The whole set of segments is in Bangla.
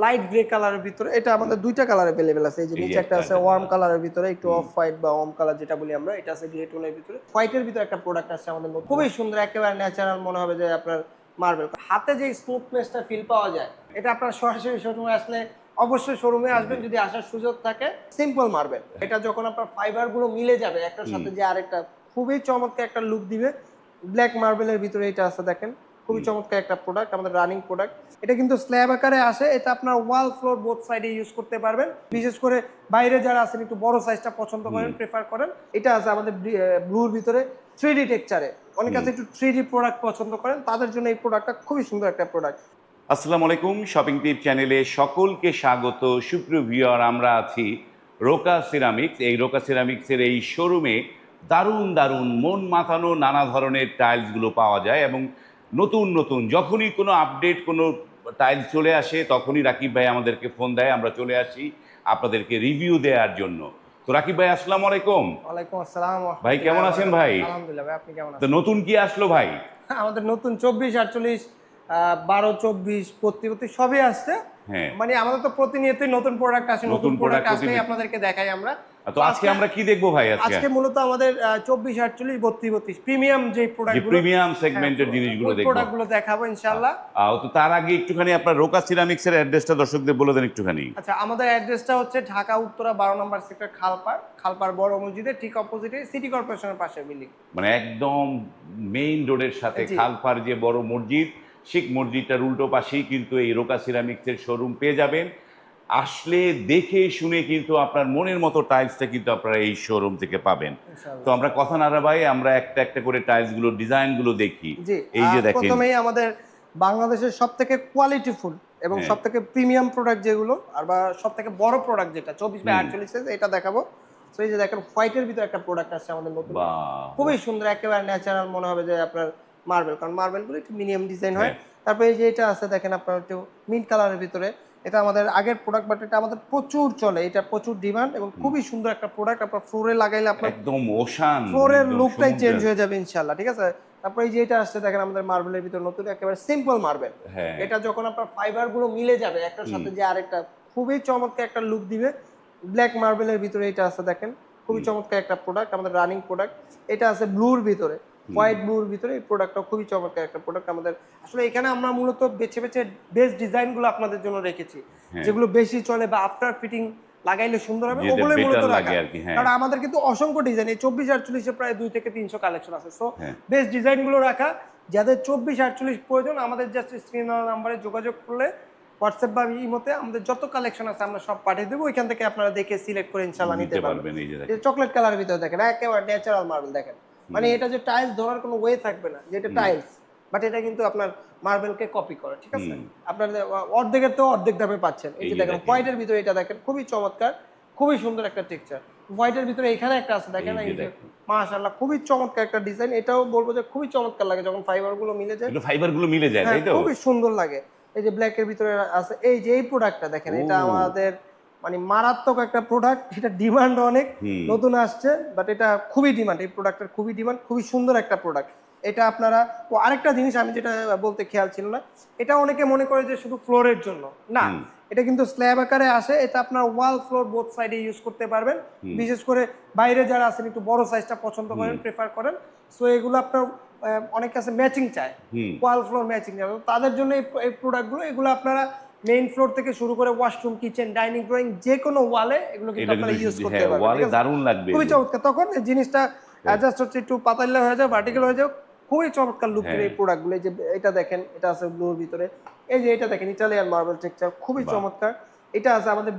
লাইট গ্রে কালারের ভিতরে, এটা আমাদের দুইটা কালার अवेलेबल আছে। এই যে নিচে একটা আছে ওয়ার্ম কালারের ভিতরে, একটু অফ হোয়াইট বা ওয়ার্ম কালার যেটা বলি আমরা, এটা আছে গ্রে টোনের ভিতরে। হোয়াইটের ভিতরে একটা প্রোডাক্ট আছে আমাদের নতুন, খুবই সুন্দর, একেবারে ন্যাচারাল মনে হবে যে আপনার মার্বেল। হাতে যে স্মুথনেসটা ফিল পাওয়া যায়, এটা আপনার সরাসরি শোরুমে আসলে, অবশ্যই শোরুমে আসবেন যদি আসার সুযোগ থাকে। সিম্পল মার্বেল, এটা যখন আপনার ফাইবার গুলো মিলে যাবে একটার সাথে যে আরেকটা, খুবই চমৎকার একটা লুক দিবে। ব্ল্যাক মার্বেলের ভিতরে এটা আছে দেখেন, খুবই চমৎকার একটা প্রোডাক্ট, আমাদের রানিং প্রোডাক্ট। এটা কিন্তু স্ল্যাব আকারে আসে, এটা আপনার ওয়াল ফ্লোর বোথ সাইডে ইউজ করতে পারবেন। বিশেষ করে বাইরে যারা আছেন একটু বড় সাইজটা পছন্দ করেন, প্রেফার করেন, এটা আছে আমাদের ব্লুর ভিতরে 3D টেক্সচারে। অনেকে আছে একটু 3D প্রোডাক্ট পছন্দ করেন, তাদের জন্য এই প্রোডাক্টটা খুবই সুন্দর একটা প্রোডাক্ট। আসসালামু আলাইকুম, শপিং টিপ চ্যানেলে সকলকে স্বাগত। সুপ্রিয় ভিউয়ার, আমরা আছি রোকা সিরামিক্স। এই রোকা সিরামিক্সের এই শোরুমে দারুণ দারুণ মন মাতানো নানা ধরনের টাইলসগুলো পাওয়া যায় এবং নতুন নতুন যখনই কোনো আপডেট, কোনো টাইলস চলে আসে তখনই রাকিব ভাই আমাদেরকে ফোন দেয়, আমরা চলে আসি আপনাদেরকে রিভিউ দেওয়ার জন্য। তো রাকিব ভাই, আসসালামু আলাইকুম। ওয়ালাইকুম আসসালাম। ভাই কেমন আছেন ভাই? আলহামদুলিল্লাহ ভাই, আপনি কেমন তো আছেন? নতুন কি আসলো ভাই? আমাদের নতুন 24, 48, 12, 24, 32 সবই আসছে। হ্যাঁ, মানে আমাদের তো প্রতিনিয়তই নতুন প্রোডাক্ট আসে, নতুন প্রোডাক্ট আসলেই আপনাদেরকে দেখাই আমরা। তো আজকে আমরা কি দেখবো ভাই? আজকে মূলত আমাদের 24, 48, 32, 32 প্রিমিয়াম যে প্রোডাক্টগুলো, প্রিমিয়াম সেগমেন্টের জিনিসগুলো দেখবো। প্রোডাক্টগুলো দেখাবো ইনশাআল্লাহ। তো তার আগে একটুখানি আপনার রোকা সিরামিক্সের অ্যাড্রেসটা দর্শকদের বলে দেন একটুখানি। আচ্ছা, আমাদের অ্যাড্রেসটা হচ্ছে ঢাকা উত্তরা 12 নম্বর সেক্টর, খালপাড় বড় মসজিদের ঠিক অপোজিটে, সিটি কর্পোরেশনের পাশে বিল্ডিং। মানে একদম মেইন রোডের সাথে জি। খালপাড় যে বড় মসজিদ, শিখ মসজিদটার উল্টো পাশেই কিন্তু এই রোকা সিরামিক্সের শোরুম পেয়ে যাবেন। আসলে দেখে শুনে কিন্তু আপনার মনের মতো টাইলসটা কিন্তু আপনারা এই শোরুম থেকে পাবেন। তো আমরা কথা না বাড়াই, আমরা একটা একটা করে টাইলসগুলো ডিজাইনগুলো দেখি। জি, এই যে দেখেন, প্রথমেই আমাদের বাংলাদেশের সবথেকে কোয়ালিটিফুল এবং হ্যাঁ। সবথেকে প্রিমিয়াম প্রোডাক্ট যেগুলো, আর বা সবথেকে বড় প্রোডাক্ট যেটা 24/48 সাইজ, এটা দেখাবো। তো এই যে দেখেন, হোয়াইটের ভিতরে একটা প্রোডাক্ট আছে আমাদের নতুন, বাহ, খুবই সুন্দর, একেবারে ন্যাচারাল মনে হবে যে আপনার মার্বেল, কারণ মার্বেলগুলো একটু মিনিমাম ডিজাইন হয়। হ্যাঁ। তারপরে এই যে এটা আছে দেখেন আপনার একটু মিন্ট কালারের ভিতরে, এটা আমাদের আগের প্রোডাক্ট, বাট এটা আমাদের প্রচুর চলে, এটা প্রচুর ডিমান্ড এবং খুবই সুন্দর একটা প্রোডাক্ট। আপনার ফ্লোরে লাগাইলে আপনার একদম ওশান, ফ্লোরের লুকটাই চেঞ্জ হয়ে যাবে ইনশাআল্লাহ, ঠিক আছে? তারপরে এই যে এটা আসছে দেখেন আমাদের মার্বেলের ভিতর নতুন, একেবারে সিম্পল মার্বেল। হ্যাঁ। এটা যখন আপনার ফাইবার গুলো মিলে যাবে একটার সাথে যে আরেকটা, খুবই চমৎকার একটা লুক দিবে। ব্ল্যাক মার্বেলের ভিতরে এটা আছে দেখেন, খুবই চমৎকার একটা প্রোডাক্ট, আমাদের রানিং প্রোডাক্ট। এটা আছে ব্লুর ভিতরে, হোয়াইট ব্লুর ভিতরে, এই প্রোডাক্টটা খুবই চমৎকার একটা প্রোডাক্ট আমাদের। আসলে এখানে আমরা মূলত বেছে বেছে বেস্ট ডিজাইনগুলো আপনাদের জন্য রেখেছি, যেগুলো বেশি চলে বা আফটার ফিটিং লাগাইলে সুন্দর হবে, ওগুলোই মূলত রাখা। কারণ আমাদের কিন্তু অসংখ্য ডিজাইন, এই 24-48 প্রায় 2 থেকে 300 কালেকশন আছে। সো বেস্ট ডিজাইনগুলো রাখা, যাদের 24-48 প্রয়োজন আমাদের জাস্ট স্ক্রিন নাম্বারে যোগাযোগ করলে, হোয়াটসঅ্যাপ বা ইমোতে আমাদের যত কালেকশন আছে আমরা সব পাঠিয়ে দেবো, ওইখান থেকে আপনারা দেখে সিলেক্ট করে ইনশাআল্লাহ নিতে পারবেন। এই চকলেট কালারের ভিতরে দেখেন, একেবারে ন্যাচারাল মার্বেল দেখেন, মানে এটা যে টাইলস ধরার কোনো ওয়ে থাকবে না, যেটা টাইলস, বাট এটা কিন্তু আপনার মার্বেলকে কপি করে, ঠিক আছে? আপনার অর্ধেকের তো অর্ধেক দামে পাচ্ছেন। এই যে দেখেন হোয়াইটের ভিতরে এটা দেখেন, খুবই চমৎকার, খুবই সুন্দর একটা টেক্সচার। হোয়াইটের ভিতরে এখানে একটা আছে দেখেন, এই যে মাশাআল্লাহ, খুবই চমৎকার একটা ডিজাইন। এটাও বলবো যে খুবই চমৎকার লাগে যখন ফাইবারগুলো মিলে যায়, তাই তো? খুবই সুন্দর লাগে। এই যে ব্ল্যাকের ভিতরে আছে, এই যে এই প্রোডাক্টটা দেখেন, এটা আমাদের মানে মারাত্মক একটা প্রোডাক্ট, এটা ডিমান্ড অনেক, নতুন আসছে, বাট এটা খুবই ডিমান্ড, এই প্রোডাক্টের খুবই ডিমান্ড, খুবই সুন্দর একটা প্রোডাক্ট। এটা আপনারা, ও আরেকটা জিনিস আমি যেটা বলতে খেয়াল ছিল না, এটা অনেকে মনে করে যে শুধু ফ্লোরের জন্য না, এটা কিন্তু স্ল্যাব আকারে আসে, এটা আপনার ওয়াল ফ্লোর বোথ সাইডে ইউজ করতে পারবেন। বিশেষ করে বাইরে যারা আছেন একটু বড় সাইজটা পছন্দ করেন, প্রেফার করেন, সো এগুলো আপনার অনেক কাছে ম্যাচিং চায়, ওয়াল ফ্লোর ম্যাচিং চায়, তাদের জন্য এই প্রোডাক্টগুলো, এগুলো আপনারা মেইন ফ্লোর থেকে শুরু করে ওয়াশরুম, কিচেন, ডাইনিং, ড্রয়িং, যে কোনো ওয়ালে এগুলো কিন্তু আপনারা ইউজ করতে পারবেন। ওয়ালে দারুণ লাগবে, খুবই চমৎকার। তখন এই জিনিসটা অ্যাডজাস্ট হচ্ছে, একটু পাতাল্লা হয়ে যায়, ভার্টিক্যাল হয়ে যায়, খুবই চমৎকার লুক দিবে এই প্রোডাক্টগুলো। এই যে এটা দেখেন, এটা আছে ব্লুর ভিতরে, এই যে এটা দেখেন ইটালিয়ান মার্বেল টেক্সচার, খুবই চমৎকার। এটা আছে আমাদের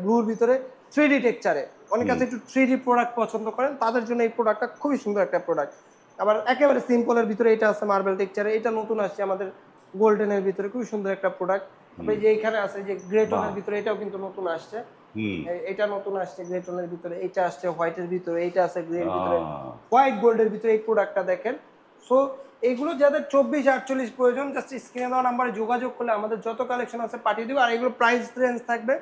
ব্লুর ভিতরে 3D টেক্সচারে। অনেক আছে একটু 3D প্রোডাক্ট পছন্দ করেন, তাদের জন্য এই প্রোডাক্টটা খুবই সুন্দর একটা প্রোডাক্ট। আবার একেবারে সিম্পলের ভিতরে এটা আছে মার্বেল টেক্সচারে, এটা নতুন আসছে আমাদের গোল্ডেনের ভিতরে, খুবই সুন্দর একটা প্রোডাক্ট। তারপরে যে এখানে আছে যে গ্রে টোনের ভিতরে, এটাও কিন্তু নতুন আসছে, এটা নতুন আসছে গ্রে টোনের ভিতরে, এটা আসছে হোয়াইটের ভিতরে, এটা আছে গ্রে এর ভিতরে, হোয়াইট গোল্ডের ভিতরে, এই প্রোডাক্টটা দেখেন। সো এগুলো যাদের 24-48 প্রয়োজন, জাস্ট স্ক্রিনে দেওয়া নাম্বারে যোগাযোগ করলে আমাদের যত কালেকশন আছে পাঠিয়ে দেবো। আর এগুলো প্রাইস রেঞ্জ থাকবে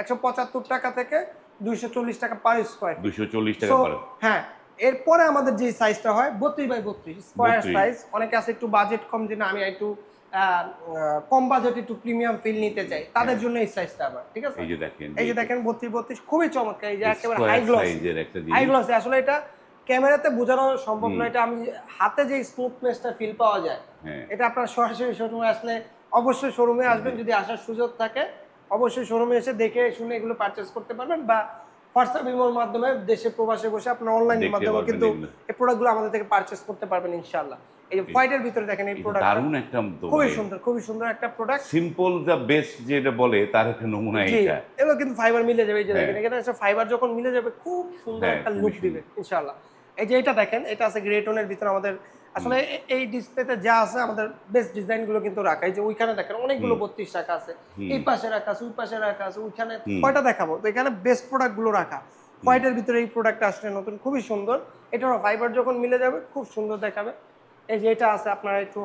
175 টাকা থেকে 240 টাকা পার স্কয়ার, 240 টাকা পার। হ্যাঁ, এরপরে আমাদের যে সাইজটা হয় 32x32 স্কয়ার সাইজ। অনেকে আছে একটু বাজেট কম, যে না আমি একটু কম বাজেট একটু প্রিমিয়াম ফিল নিতে চাই তাদের জন্য এই সাইজটা আবার ঠিক আছে। এই যে দেখেন, এই যে দেখেন 32 খুবই চমৎকার, এই যে একেবারে হাই স্কয়ার গ্লস, সাইজের একটা হাই জিনিস। গ্লস আসলে এটা ক্যামেরাতে বোঝানো সম্ভব নয়, এটা আমি হাতে যে স্মুথনেসটা ফিল পাওয়া যায় হ্যাঁ, এটা আপনার সরাসরি শোরুমে আসলে, অবশ্যই শোরুমে আসবেন, যদি আসার সুযোগ থাকে অবশ্যই শোরুমে এসে দেখে শুনে এগুলো পারচেজ করতে পারবেন, বা হোয়াটসঅ্যাপ ইমোর মাধ্যমে দেশে প্রবাসে বসে আপনার অনলাইনের দেখতে মাধ্যমে পারবেন কিন্তু এগুলো। এই প্রোডাক্টগুলো আমাদের থেকে পারচেজ করতে পারবেন ইনশাআল্লাহ। এই যে হোয়াইটের ভিতরে দেখেন এই এটা প্রোডাক্টটা দারুণ একটা তো খুবই সুন্দর একটা প্রোডাক্ট। সিম্পল দ্য বেস্ট যেটা বলে তার একটা নমুনা জি, এটা। এগুলো কিন্তু ফাইবার মিলে যাবে, এই যে হ্যাঁ। দেখেন এখানে একটা ফাইবার যখন মিলে যাবে খুব সুন্দর হ্যাঁ, একটা খুবই লুক সুন্দর। দিবে ইনশাআল্লাহ। এই যে এটা দেখেন, এটা আছে গ্রে টোনের ভিতরে আমাদের আসলে এই ডিসপ্লেতে যা আছে আমাদের বেস্ট ডিজাইন গুলো কিন্তু রাখা, এই যে ওইখানে দেখেন অনেকগুলো 32 রাখা আছে, এই পাশে রাখা আছে, ওই পাশে রাখা আছে, ওইখানে কয়টা দেখাবো, তো এখানে বেস্ট প্রোডাক্ট গুলো রাখা। হোয়াইটের ভিতরে এই প্রোডাক্টটা আসলে নতুন, খুবই সুন্দর, এটারও ফাইবার যখন মিলে যাবে খুব সুন্দর দেখাবে। এই যে এটা আছে আপনার একটু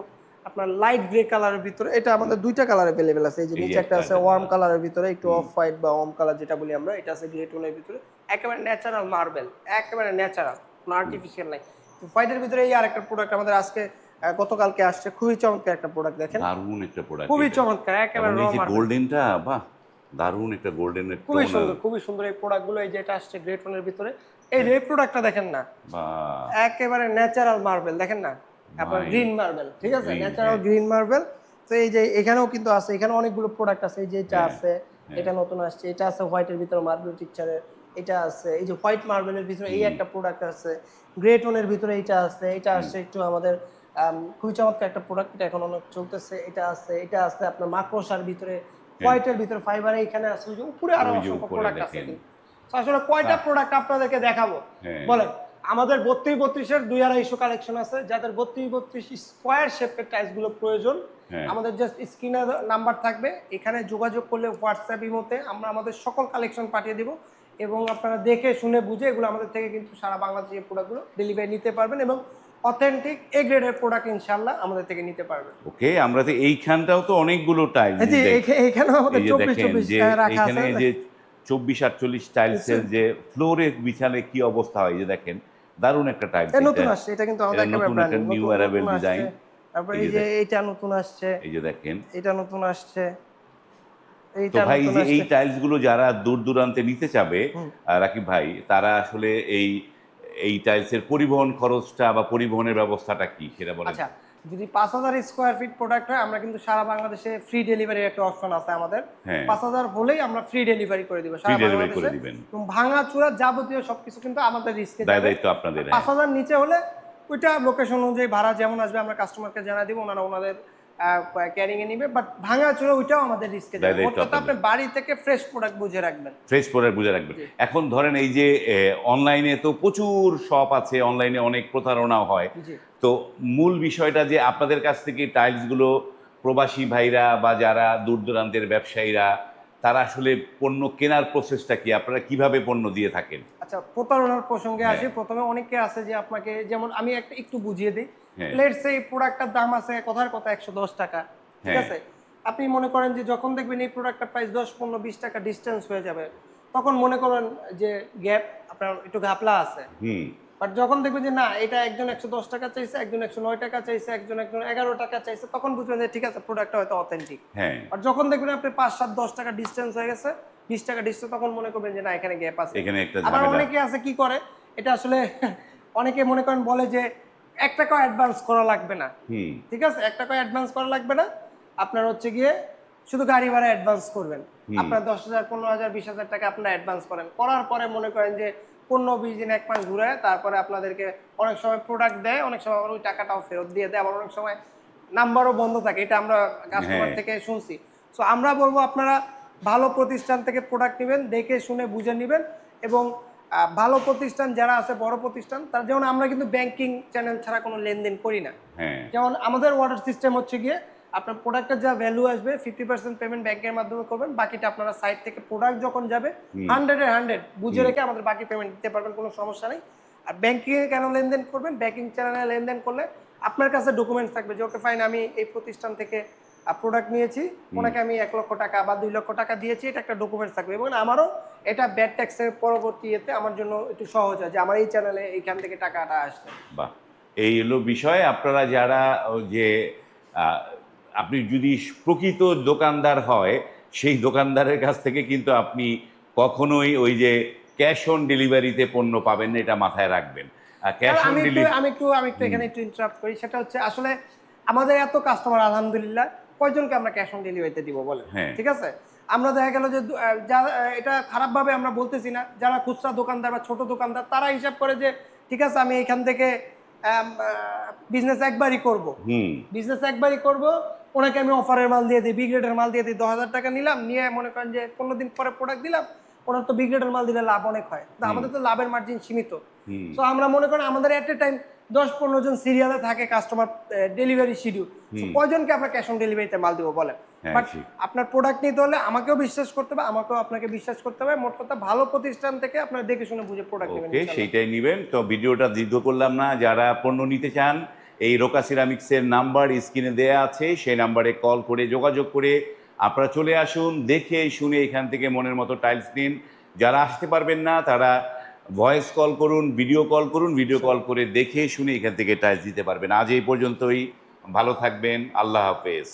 আপনার লাইট গ্রে কালারের ভিতরে, এটা আমাদের দুইটা কালার अवेलेबल আছে, এই যে এই যে নিচে একটা আছে একটা ওয়ার্ম কালারের ভিতরে, একটু অফ হোয়াইট বা ওয়ার্ম কালার যেটা বলি আমরা, এটা আছে গ্রে টোনের ভিতরে, একেবারে ন্যাচারাল মার্বেল, একেবারে ন্যাচারাল, কোনো আর্টিফিশিয়াল নাই। তো হোয়াইটের ভিতরে এই আরেকটা প্রোডাক্ট আমাদের আজকে গতকালকে আসছে, খুবই চমৎকার একটা প্রোডাক্ট দেখেন, দারুণ একটা প্রোডাক্ট খুবই এটা। চমৎকার, একেবারে এবং র এই যে মার্বেল, গোল্ডেনটা, বাহ, দারুণ একটা গোল্ডেনের খুবই টোন। সুন্দর, খুবই সুন্দর এই প্রোডাক্টগুলো। এই যে এটা আসছে গ্রে টোনের ভিতরে, এই রেড প্রোডাক্টটা দেখেন না, বাহ, একেবারে ন্যাচারাল মার্বেল দেখেন না, আপনার ভাই, গ্রিন মার্বেল, ঠিক আছে, green, ন্যাচারাল হ্যাঁ। Green marble. তো এই যে এখানেও কিন্তু আছে, এখানে অনেকগুলো প্রোডাক্ট আছে, এই যে এটা হ্যাঁ, আছে, হ্যাঁ। এটা নতুন আসছে, এটা আছে হোয়াইটের ভিতরে মার্বেল টিকচারের, এটা আছে, এই যে হোয়াইট মার্বেলের ভিতরে এই একটা প্রোডাক্ট আছে, গ্রে টোনের ভিতরে এটা আছে, এটা আসছে একটু আমাদের খুবই চমৎকার একটা প্রোডাক্ট, এটা এখন অনেক চলতেছে, এটা আছে, এটা আছে আপনার মাকড়সার ভিতরে, হোয়াইটের ভিতরে ফাইবারে, এখানে আছে, ওই যে উপরে আরো ওই যে অসংখ্য উপরে প্রোডাক্ট আছে দেখেন। কিন্তু। তো আসলে কয়টা বাহ। প্রোডাক্ট আপনাদেরকে দেখাবো হ্যাঁ। বলেন। আমাদের 32-32 2-250 কালেকশন আছে, যাদের 32-32 স্কোয়ার শেপের টাইলস গুলো প্রয়োজন, হ্যাঁ। আমাদের জাস্ট স্ক্রিনে নাম্বার থাকবে, এখানে যোগাযোগ করলে হোয়াটসঅ্যাপ ইমোতে আমরা আমাদের সকল কালেকশন পাঠিয়ে দিব, এবং আপনারা দেখে শুনে বুঝে এগুলো আমাদের থেকে কিন্তু সারা বাংলাদেশে প্রোডাক্টগুলো ডেলিভারি নিতে পারবেন, এবং অথেন্টিক এ গ্রেডের প্রোডাক্ট ইনশাআল্লাহ আমাদের থেকে নিতে পারবেন। ওকে, আমরা তো এইখানটাও তো অনেকগুলো টাইলস জি, এখানেও আমাদের এই যে 24-24 দেখেন যে রাখা এখানে আছে। যে 24-48 টাইলসের যে ফ্লোরে বিছালে কি অবস্থা হয়, এই যে দেখেন দারুণ একটা টাইলস। এটা নতুন আসছে, এটা কিন্তু আমাদের একেবারে নতুন ব্র্যান্ড একটা নিউ নতুন, অ্যারাইভেল নতুন ডিজাইন। আসছে। তারপর এই এই যে যে এইটা নতুন আসছে, এই যে দেখেন। এটা নতুন আসছে, তো এইটা ভাই, নতুন যে এই আসছে। টাইলস গুলো যারা দূর দূরান্তে নিতে চাবে, রাকিব ভাই, তারা আসলে এই টাইলসের পরিবহন খরচটা বা পরিবহনের ব্যবস্থাটা কি সেটা বলেন। আচ্ছা, যদি 5000 স্কোয়ার ফিট প্রোডাক্ট হয় আমরা কিন্তু সারা বাংলাদেশে ফ্রি ডেলিভারির একটা অপশন আছে আমাদের। হ্যাঁ। 5000 হলেই আমরা ফ্রি ডেলিভারি করে দিব ফ্রি সারা ডেলিভারি করে বাংলাদেশে, দিবেন। এবং ভাঙা চুরা যাবতীয় সবকিছু কিন্তু আমাদের রিস্কে দায় যাবে। দায়িত্ব আপনাদের। 5000 নিচে হলে ওইটা লোকেশন অনুযায়ী ভাড়া যেমন আসবে আমরা কাস্টমারকে জানিয়ে দিব, ওনারা ওনাদের ক্যারিং এ নিবে, বাট ভাঙা চুরা ওইটাও আমাদের রিস্কে দায় যাবে। দায়িত্ব মোট কথা আপনি আপনাদের। বাড়ি থেকে ফ্রেশ প্রোডাক্ট বুঝে রাখবেন। ফ্রেশ প্রোডাক্ট বুঝে রাখবেন। এখন ধরেন এই যে অনলাইনে তো প্রচুর শপ আছে, অনলাইনে অনেক প্রতারণাও হয়। জি। তো মূল বিষয়টা যে আপনাদের কাছ থেকে টাইলসগুলো প্রবাসী ভাইরা বা যারা দূর দূরান্তের ব্যবসায়ীরা, তারা আসলে পণ্য কেনার প্রসেসটা কি, আপনারা কিভাবে পণ্য দিয়ে থাকেন? আচ্ছা, প্রতারণার প্রসঙ্গে হ্যাঁ। আসি। প্রথমে অনেকে আছে যে আপনাকে, যেমন আমি একটু বুঝিয়ে দিই। হ্যাঁ। লেটস সে এই প্রোডাক্টটার দাম আছে কথার কথা 110 টাকা, ঠিক হ্যাঁ। আছে, আপনি মনে করেন যে যখন দেখবেন এই প্রোডাক্টটার প্রাইস 10-15-20 টাকা ডিসটেন্স হয়ে যাবে, তখন মনে করেন যে গ্যাপ আপনার একটু ঘাপলা আছে। বাট যখন দেখবেন যে না, এটা একজন 110 টাকা চাইছে, একজন 109 টাকা চাইছে, একজন 11 টাকা চাইছে, তখন বুঝবেন যে ঠিক আছে প্রোডাক্টটা হয়তো অথেন্টিক। হ্যাঁ। আর যখন দেখবেন আপনি 5-7-10 টাকা ডিসটেন্স হয়ে গেছে, 20 টাকা ডিসটেন্স, তখন মনে করবেন যে না, এখানে গ্যাপ আছে। এখানে একটা আবার ঝামেলা। অনেকে আছে কি করে, এটা আসলে অনেকে মনে করেন বলে যে 1 টাকা অ্যাডভান্স করা লাগবে না, ঠিক আছে, 1 টাকা অ্যাডভান্স করা লাগবে না, আপনার হচ্ছে গিয়ে শুধু গাড়ি ভাড়া অ্যাডভান্স করবেন, আপনার 10,000 15,000 20,000 টাকা আপনার অ্যাডভান্স করেন, করার পরে মনে করেন যে 15-20 দিন 1 মাস ঘুরে তারপরে আপনাদেরকে অনেক সময় প্রোডাক্ট দেয়, অনেক সময় আবার ওই টাকাটাও ফেরত দিয়ে দেয়, আবার অনেক সময় নাম্বারও বন্ধ থাকে, এটা আমরা কাস্টমার থেকে শুনছি। সো আমরা বলবো আপনারা ভালো প্রতিষ্ঠান থেকে প্রোডাক্ট নেবেন, দেখে শুনে বুঝে নেবেন, এবং ভালো প্রতিষ্ঠান যারা আছে, বড় প্রতিষ্ঠান, তার যেমন আমরা কিন্তু ব্যাংকিং চ্যানেল ছাড়া কোনো লেনদেন করি না। যেমন আমাদের অর্ডার সিস্টেম হচ্ছে গিয়ে আপনার প্রোডাক্টের যা ভ্যালু আসবে 50% পেমেন্ট ব্যাংকের মাধ্যমে করবেন, বাকিটা আপনারা সাইট থেকে প্রোডাক্ট যখন যাবে 100-এ 100 বুঝে রেখে আমাদের বাকি পেমেন্ট দিতে পারবেন, কোনো সমস্যা নেই। আর ব্যাংকিংয়ে কেন লেনদেন করবেন, ব্যাংকিং চ্যানেলে লেনদেন করলে আপনার কাছে ডকুমেন্টস থাকবে যে ওকে ফাইন, আমি এই প্রতিষ্ঠান থেকে প্রোডাক্ট নিয়েছি, ওনাকে আমি 1 লক্ষ টাকা বা 2 লক্ষ টাকা দিয়েছি, এটা একটা ডকুমেন্টস থাকবে, এবং আমারও এটা ব্যাড ট্যাক্সের পরবর্তী এতে আমার জন্য একটু সহজ হয় যে আমার এই চ্যানেলে এইখান থেকে টাকাটা আসছে। বাহ, এই হলো বিষয়। আপনারা যারা যে আপনি যদি প্রকৃত দোকানদার হয় সেই দোকানদারের কাছ থেকে কিন্তু আপনি কখনোই ওই যে ক্যাশ অন ডেলিভারিতে পণ্য পাবেন না, এটা মাথায় রাখবেন। ক্যাশ অন আমি একটু ডেলিভারি আমি একটু এখানে একটু ইন্টারাপ্ট করি, সেটা হচ্ছে আসলে আমাদের এত কাস্টমার আলহামদুলিল্লাহ, কয়জনকে আমরা ক্যাশ অন ডেলিভারিতে দিব বলেন? হ্যাঁ। ঠিক আছে, আমরা দেখা গেল যে এটা খারাপভাবে আমরা বলতেছি না, যারা খুচরা দোকানদার বা ছোট দোকানদার তারা হিসাব করে যে ঠিক আছে আমি এখান থেকে বিজনেস একবারই করব, হুম বিজনেস একবারই করব, ওনাকে আমি অফারের মাল দিয়ে দিই, বি গ্রেডের মাল দিয়ে দিই, 10,000 টাকা নিলাম, নিয়ে মনে করেন যে 15 দিন পরে প্রোডাক্ট দিলাম, ওনার তো বি গ্রেডের মাল দিলে লাভ অনেক হয়, কিন্তু আমাদের তো লাভের মার্জিন সীমিত। হুম তো আমরা মনে করেন আমাদের এট এ টাইম 10-15 জন সিরিয়ালে থাকে কাস্টমার, ডেলিভারি শিডিউল, কয়জনকে আমরা ক্যাশ অন ডেলিভারিতে মাল দিব বলেন? হ্যাঁ, বাট ঠিক। আপনার প্রোডাক্ট নিতে হলে আমাকেও বিশ্বাস করতে হবে, আমাকেও আপনাকে বিশ্বাস করতে হবে, মোট কথা ভালো প্রতিষ্ঠান থেকে আপনারা দেখে শুনে বুঝে প্রোডাক্ট নেবেন ওকে, ইনশাআল্লাহ। সেইটাই নেবেন। তো ভিডিওটা দীর্ঘ করলাম না, যারা পণ্য নিতে চান এই রোকা সিরামিক্সের নাম্বার স্ক্রিনে দেয়া আছে, সেই নাম্বারে কল করে যোগাযোগ করে আপনারা চলে আসুন, দেখে শুনে এখান থেকে মনের মতো টাইলস নিন। যারা আসতে পারবেন না তারা ভয়েস কল করুন, ভিডিও কল করুন, ভিডিও কল করে দেখে শুনে এখান থেকে টাইলস দিতে পারবেন। আজ এই পর্যন্তই, ভালো থাকবেন, আল্লাহ হাফেজ।